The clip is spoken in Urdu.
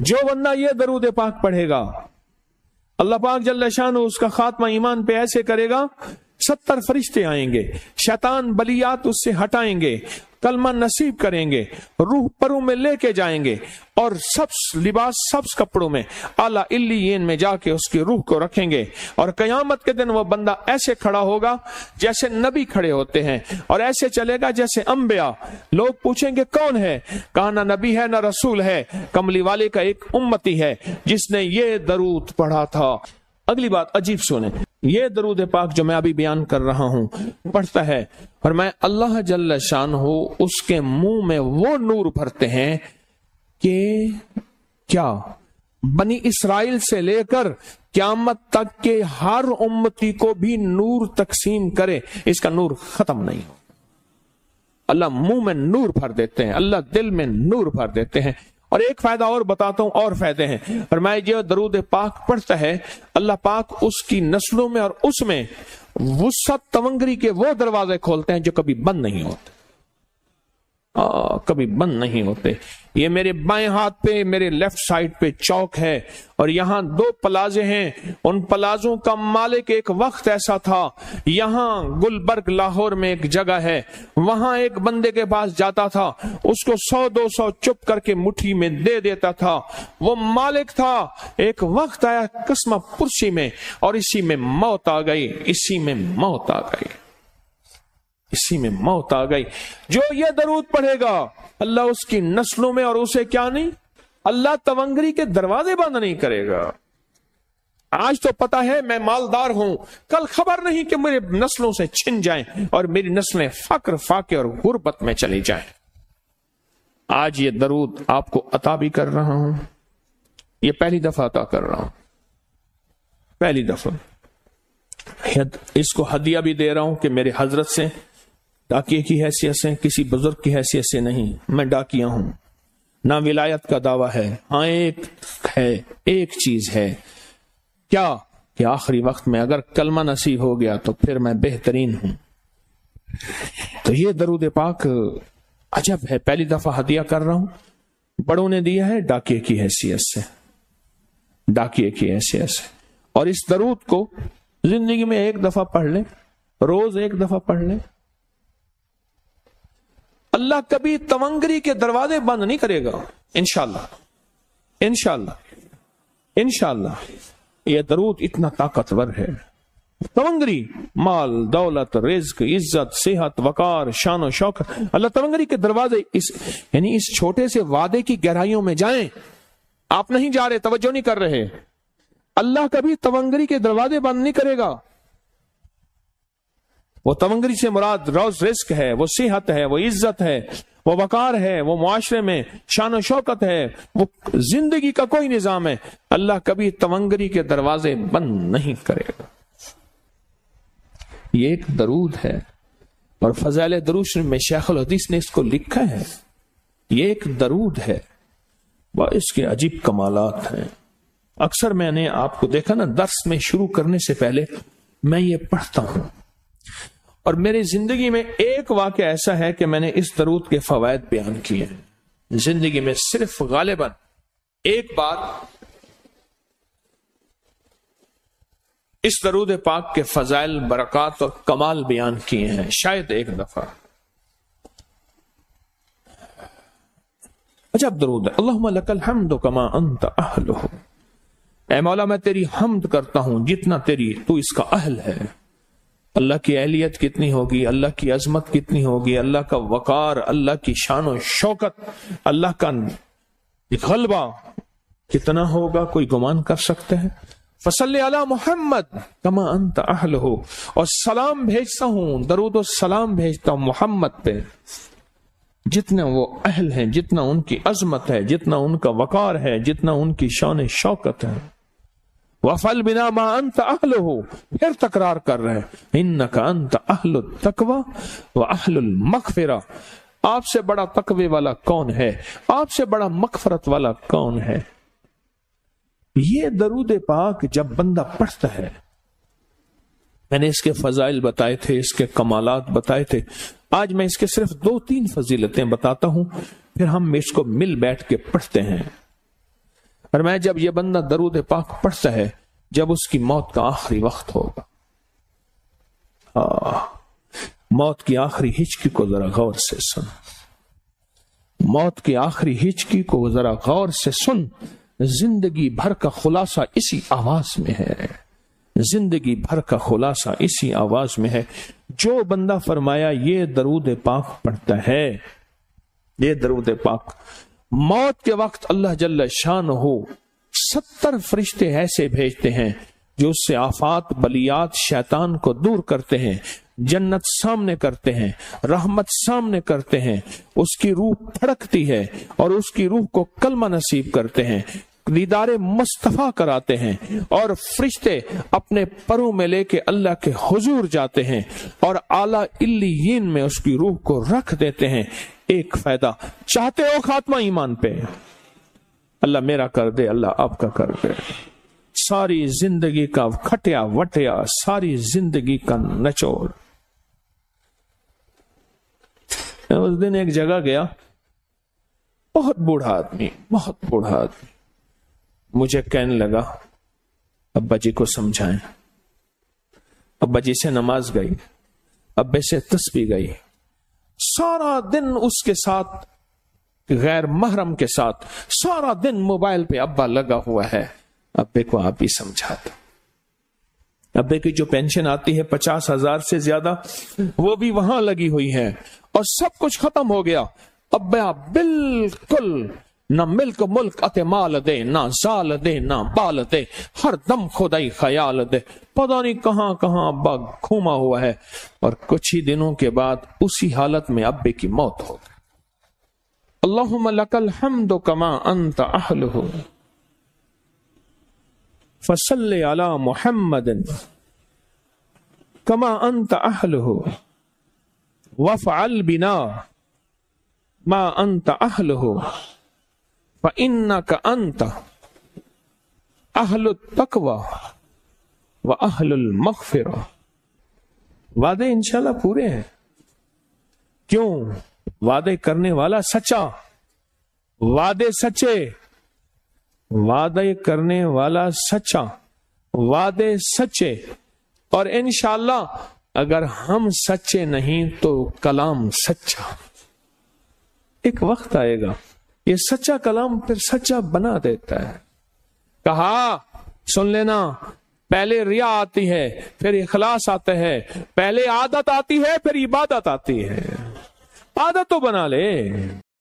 جو بندہ یہ درود پاک پڑھے گا اللہ پاک جل شانہ اس کا خاتمہ ایمان پہ ایسے کرے گا 70 فرشتے آئیں گے، شیطان بلیات اس سے ہٹائیں گے، کلمہ نصیب کریں گے، روح پروں میں لے کے جائیں گے اور سبز لباس سبز کپڑوں میں اعلیٰ علیین میں جا کے اس کی روح کو رکھیں گے، اور قیامت کے دن وہ بندہ ایسے کھڑا ہوگا جیسے نبی کھڑے ہوتے ہیں، اور ایسے چلے گا جیسے انبیاء۔ لوگ پوچھیں گے کون ہے؟ کہا نہ نبی ہے نہ رسول ہے، کملی والے کا ایک امتی ہے جس نے یہ درود پڑھا تھا۔ اگلی بات عجیب سنیں، یہ درود پاک جو میں ابھی بیان کر رہا ہوں پڑھتا ہے اور میں اللہ جل شانہ اس کے منہ میں وہ نور بھرتے ہیں کہ کیا بنی اسرائیل سے لے کر قیامت تک کے ہر امتی کو بھی نور تقسیم کرے، اس کا نور ختم نہیں ہو۔ اللہ منہ میں نور بھر دیتے ہیں، اللہ دل میں نور بھر دیتے ہیں۔ اور ایک فائدہ اور بتاتا ہوں، اور فائدے ہیں، اور میں جو درود پاک پڑھتا ہے اللہ پاک اس کی نسلوں میں اور اس میں وسعت تونگری کے وہ دروازے کھولتے ہیں جو کبھی بند نہیں ہوتے، کبھی بند نہیں ہوتے۔ یہ میرے بائیں ہاتھ پہ میرے لیفٹ سائڈ پہ چوک ہے اور یہاں 2 پلازے ہیں، ان پلازوں کا مالک ایک وقت ایسا تھا، یہاں گلبرگ لاہور میں ایک جگہ ہے، وہاں ایک بندے کے پاس جاتا تھا، اس کو 100-200 چپ کر کے مٹھی میں دے دیتا تھا، وہ مالک تھا۔ ایک وقت آیا قسمہ پرسی میں اور اسی میں موت آ گئی، اسی میں موت آ گئی، اسی میں موت آ گئی۔ جو یہ درود پڑھے گا اللہ اس کی نسلوں میں اور اسے کیا نہیں، اللہ تونگری کے دروازے بند نہیں کرے گا۔ آج تو پتا ہے میں مالدار ہوں، کل خبر نہیں کہ میرے نسلوں سے چھن جائیں اور میری نسلیں فقر فاقے اور غربت میں چلی جائیں۔ آج یہ درود آپ کو عطا بھی کر رہا ہوں، یہ پہلی دفعہ عطا کر رہا ہوں، پہلی دفعہ۔ اس کو ہدیہ بھی دے رہا ہوں کہ میرے حضرت سے، ڈاکیے کی حیثیت سے، کسی بزرگ کی حیثیت سے نہیں، میں ڈاکیہ ہوں، نہ ولایت کا دعویٰ ہے۔ ہاں ایک چیز ہے، کیا کہ آخری وقت میں اگر کلمہ نصیب ہو گیا تو پھر میں بہترین ہوں۔ تو یہ درود پاک عجب ہے، پہلی دفعہ ہدیہ کر رہا ہوں، بڑوں نے دیا ہے ڈاکیے کی حیثیت سے، ڈاکیے کی حیثیت سے۔ اور اس درود کو زندگی میں ایک دفعہ پڑھ لیں، روز ایک دفعہ پڑھ لیں، اللہ کبھی تونگری کے دروازے بند نہیں کرے گا، انشاءاللہ انشاءاللہ انشاءاللہ۔ یہ درود اتنا طاقتور ہے، تونگری، مال، دولت، رزق، عزت، صحت، وقار، شان و شوکت، اللہ تونگری کے دروازے یعنی اس چھوٹے سے وعدے کی گہرائیوں میں جائیں۔ آپ نہیں جا رہے، توجہ نہیں کر رہے، اللہ کبھی تونگری کے دروازے بند نہیں کرے گا۔ وہ تونگری سے مراد روز رزق ہے، وہ صحت ہے، وہ عزت ہے، وہ وقار ہے، وہ معاشرے میں شان و شوکت ہے، وہ زندگی کا کوئی نظام ہے، اللہ کبھی تونگری کے دروازے بند نہیں کرے گا۔ یہ ایک درود ہے، اور فضائل درود شریف میں شیخ الحدیث نے اس کو لکھا ہے، یہ ایک درود ہے، وہ اس کے عجیب کمالات ہیں۔ اکثر میں نے آپ کو دیکھا نا، درس میں شروع کرنے سے پہلے میں یہ پڑھتا ہوں، اور میری زندگی میں ایک واقعہ ایسا ہے کہ میں نے اس درود کے فوائد بیان کیے ہیں، زندگی میں صرف غالباً ایک بار اس درود پاک کے فضائل، برکات اور کمال بیان کیے ہیں، شاید ایک دفعہ۔ عجب درود ہے، اللہم لک الحمد کما انت اہلہ، اے مولا میں تیری حمد کرتا ہوں جتنا تو اس کا اہل ہے۔ اللہ کی اہلیت کتنی ہوگی، اللہ کی عظمت کتنی ہوگی، اللہ کا وقار، اللہ کی شان و شوکت، اللہ کا غلبہ کتنا ہوگا، کوئی گمان کر سکتے ہیں؟ فصلی علی محمد کما انت اہلہ، اور سلام بھیجتا ہوں، درود و سلام بھیجتا ہوں محمد پہ جتنا وہ اہل ہیں، جتنا ان کی عظمت ہے، جتنا ان کا وقار ہے، جتنا ان کی شان شوکت ہے۔ وَفَعَلْ بِنَا مَا أَنْتَ أَهْلُهُ، پھر تکرار کر رہے ہیں، إِنَّكَ أَنْتَ أَهْلُ التَّقْوَى وَأَهْلُ الْمَغْفِرَةِ، آپ سے بڑا تقوی والا کون ہے، آپ سے بڑا مغفرت والا کون ہے۔ یہ درود پاک جب بندہ پڑھتا ہے، میں نے اس کے فضائل بتائے تھے، اس کے کمالات بتائے تھے، آج میں اس کے صرف 2-3 فضیلتیں بتاتا ہوں، پھر ہم اس کو مل بیٹھ کے پڑھتے ہیں۔ فرمایا جب یہ بندہ درود پاک پڑھتا ہے جب اس کی موت کا آخری وقت ہوگا، موت کی آخری ہچکی کو ذرا غور سے سن، موت کی آخری ہچکی کو ذرا غور سے سن، زندگی بھر کا خلاصہ اسی آواز میں ہے، زندگی بھر کا خلاصہ اسی آواز میں ہے۔ جو بندہ فرمایا یہ درود پاک پڑھتا ہے، یہ درود پاک، موت کے وقت اللہ جل شانہ 70 فرشتے ایسے بھیجتے ہیں جو اس سے آفات بلیات شیطان کو دور کرتے ہیں، جنت سامنے کرتے ہیں، رحمت سامنے کرتے ہیں، اس کی روح پھڑکتی ہے اور اس کی روح کو کلمہ نصیب کرتے ہیں، دیدار مصطفیٰ کراتے ہیں، اور فرشتے اپنے پروں میں لے کے اللہ کے حضور جاتے ہیں اور اعلیٰ علیین میں اس کی روح کو رکھ دیتے ہیں۔ ایک فائدہ چاہتے ہو خاتمہ ایمان پہ، اللہ میرا کر دے، اللہ آپ کا کر دے، ساری زندگی کا کھٹیا وٹیا، ساری زندگی کا نچوڑ۔ اس دن ایک جگہ گیا، بہت بوڑھا آدمی، بہت بوڑھا آدمی، مجھے کہنے لگا ابا جی کو سمجھائیں۔ ابا جی سے نماز گئی، ابے سے تسبیح گئی، سارا دن اس کے ساتھ غیر محرم کے ساتھ سارا دن موبائل پہ ابا لگا ہوا ہے۔ ابے کو آپ ہی سمجھاتا، ابے کی جو پینشن آتی ہے 50,000 سے زیادہ، وہ بھی وہاں لگی ہوئی ہے اور سب کچھ ختم ہو گیا۔ ابا بالکل نہ ملک ملک اتے مال دے، نہ زال دے، نہ بال دے، ہر دم خدائی خیال دے، پتہ نہیں کہاں کہاں ابا گھوما ہوا ہے۔ اور کچھ ہی دنوں کے بعد اسی حالت میں ابے کی موت ہو گئی۔ اللہم لک الحمد کما انت اہلہ فصل علی محمد کما انت اہلہ وافعل بنا ما انت اہلہ فإنک انت اہل التقوی واہل المغفرہ۔ وعدے انشاءاللہ پورے ہیں، کیوں؟ وعدے کرنے والا سچا، وعدے سچے، وعدے کرنے والا سچا، وعدے سچے، اور انشاءاللہ اگر ہم سچے نہیں تو کلام سچا۔ ایک وقت آئے گا یہ سچا کلام پھر سچا بنا دیتا ہے۔ کہا سن لینا، پہلے ریا آتی ہے، پھر اخلاص آتا ہے، پہلے عادت آتی ہے، پھر عبادت آتی ہے۔ عادت تو بنا لے۔